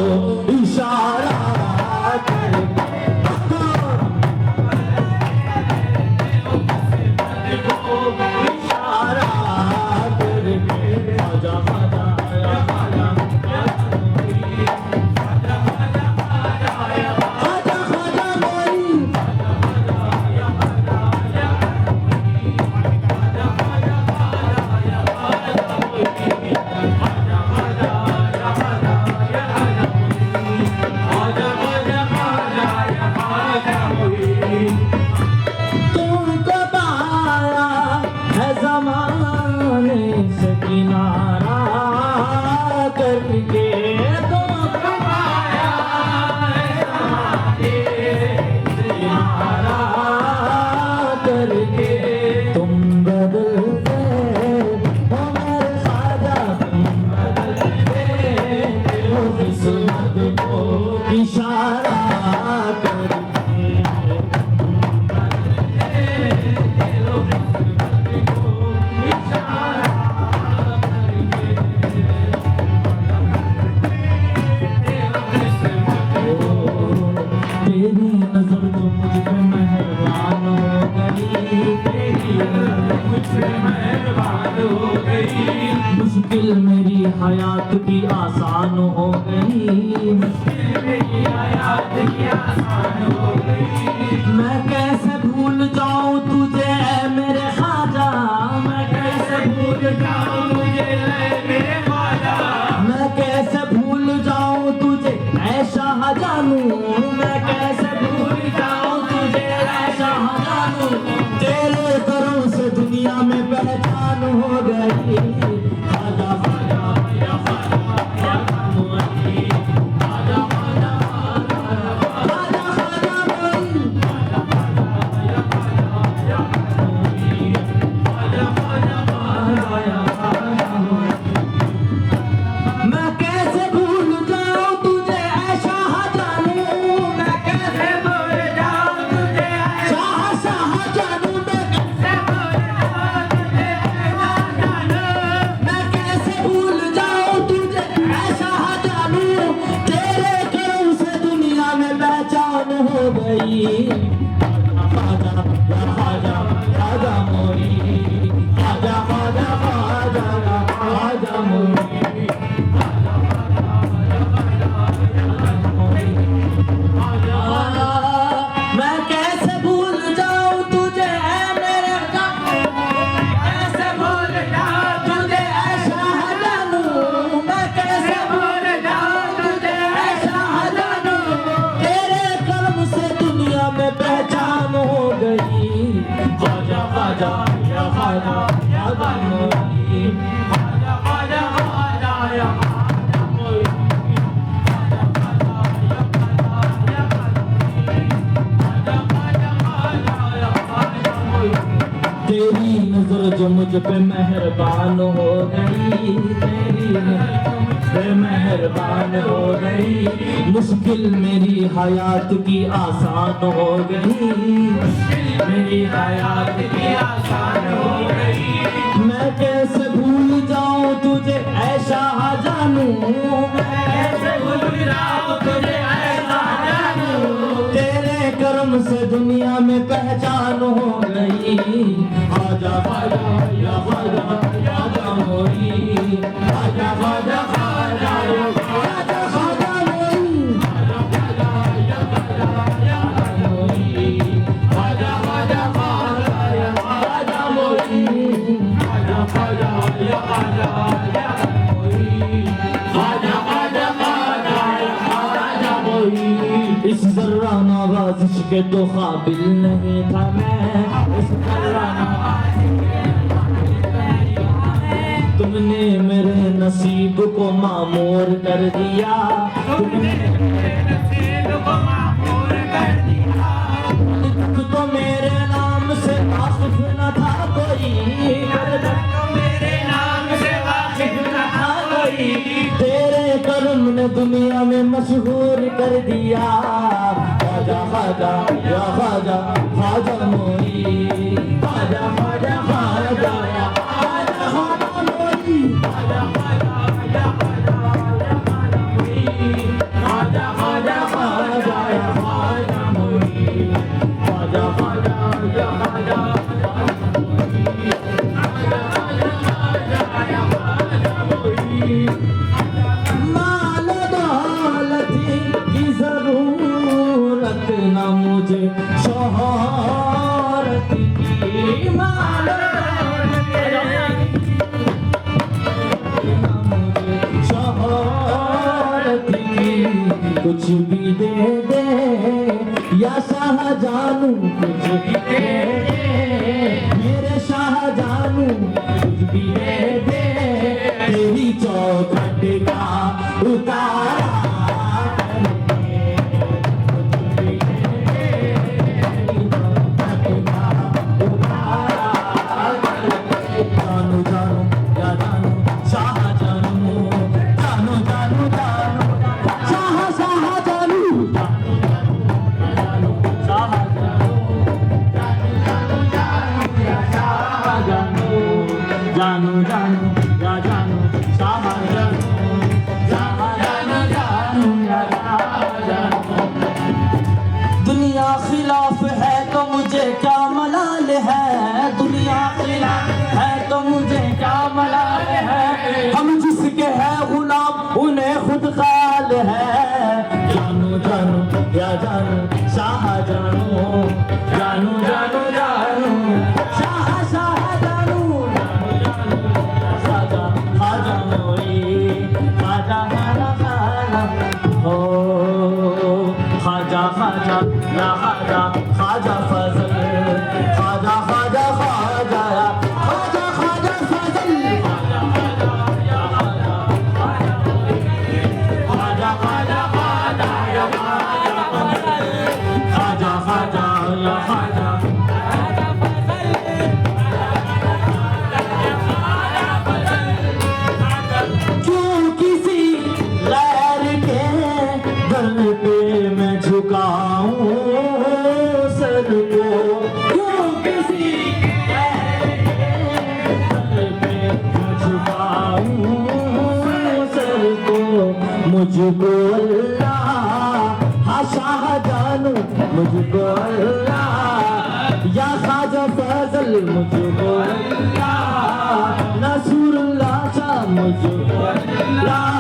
इशारा करके इशारा करके आजा आजा आजा तुमको पाया है ज़माने से किनारा करके तुमको पाया है ज़माने से किनारा करके तुम बदलते हो मेरे ख्वाजा तुम बदलते हो किस्मत को इशारा करके तेरी नजर तो मुझ पे मेहरबान हो गई तेरी नजर मुझ पे मेहरबान हो गई मुश्किल मेरी हयात की आसान हो गई मुश्किल मेरी हयात की आसान हो गई मैं कैसे भूल जाऊं तुझे ऐ मेरे ख्वाजा मैं कैसे भूल जाऊं तुझे ऐ मेरे ख्वाजा मैं कैसे भूल जाऊं तुझे ऐ शाहजानू मैं कैसे भूल जाऊं तुझे ऐ शाहजानू तेरे करम से दुनिया में पहचान हो गई ख्वाजा ख्वाजा या ख्वाजा या मोई ख्वाजा ख्वाजा ख्वाजा ख्वाजा मोई ख्वाजा ख्वाजा या मोई ख्वाजा ख्वाजा या ख्वाजा मोई मैं कैसे भूल जाऊं तुझे ऐ शाहजानू मैं कैसे भूल जाऊं तुझे ऐ शाहजानू मैं कैसे भूल जाऊं तुझे ऐ शाहजानू मैं कैसे भूल जाऊं तुझे ऐ शाहजानू तेरे करम से दुनिया में पहचान हो गई ख्वाजा या ख्वाजा ख्वाजा मोई ख्वाजा ख्वाजा ख्वाजा या ख्वाजा मोई मैं कैसे भूल जाऊं तुझे ऐ मेरे कैसे भूल जाऊं तुझे ऐ शाहजानू मैं कैसे भूल जाऊं तुझे ऐ शाहजानू तेरे कर्म से दुनिया में पहचान हो गई ख्वाजा ख्वाजा या ख्वाजा या मोई ख्वाजा ख्वाजा ख्वाजा या ख्वाजा मोई तेरी नजर जो मुझ पे मेहरबान हो गई तेरी नजर जो मुझ पे मेहरबान हो गई मुश्किल मेरी हयात की आसान हो गई मुश्किल मेरी हयात की आसान हो गई मैं कैसे भूल जाऊं तुझे ऐ शाहजानू मैं कैसे भूल जाऊं तुझे ऐ शाहजानू तेरे करम से दुनिया में पहचान हो गई आजा ख्वाजा या ख्वाजा ख्वाजा मोई आजा ख्वाजा ख्वाजा या ख्वाजा ख्वाजा मोई आजा ख्वाजा या ख्वाजा या मोई आजा ख्वाजा ख्वाजा या ख्वाजा मोई आजा ख्वाजा या ख्वाजा या मोई आजा ख्वाजा ख्वाजा या ख्वाजा मोई इस जर्रा नवाज़िश के तो काबिल नहीं था मैं इस जर्रा तुमने मेरे नसीब को मामूर कर दिया तुमने मेरे नसीब को मामूर कर दिया तो मेरे नाम से वाकिफ न था कोई मेरे नाम से वाकिफ न था कोई तेरे कर्म ने दुनिया में मशहूर कर दिया ख्वाजा ख्वाजा या ख्वाजा ख्वाजा मोई ख्वाजा ख्वाजा ख्वाजा या ख्वाजा ख्वाजा मोई ख्वाजा ख्वाजा या ख्वाजा या ख्वाजा मोई कुछ भी दे दे या शाहजानू कुछ भी दे दे मेरे शाहजानू कुछ भी दे दे तेरी चौखट का उतारा जानू जानू या जानू शाहजानू शाहजानू जानू या शाहजानू दुनिया खिलाफ है तो मुझे क्या मलाल है दुनिया खिलाफ है तो मुझे क्या मलाल है हम जिसके हैं गुलाम उन्हें खुद ख्याल है जानू जानू या जानू शाहजानू जानू जानू जानू शाह शाहजानू खाजा खाजा या खाजा खाजा फजल खाजा खाजा खाजा खाजा खाजा फजल खाजा खाजा या खाजा खाजा खाजा खाजा या खाजा खाजा या खाजा झुकाऊं सर को क्यों किसी पे झुकाऊं सर को मुझको अल्लाह हा शाहजानू मुझको अल्लाह या खाजा फजल मुझको अल्लाह नसूरुल्लाह शाह मुझको अल्लाह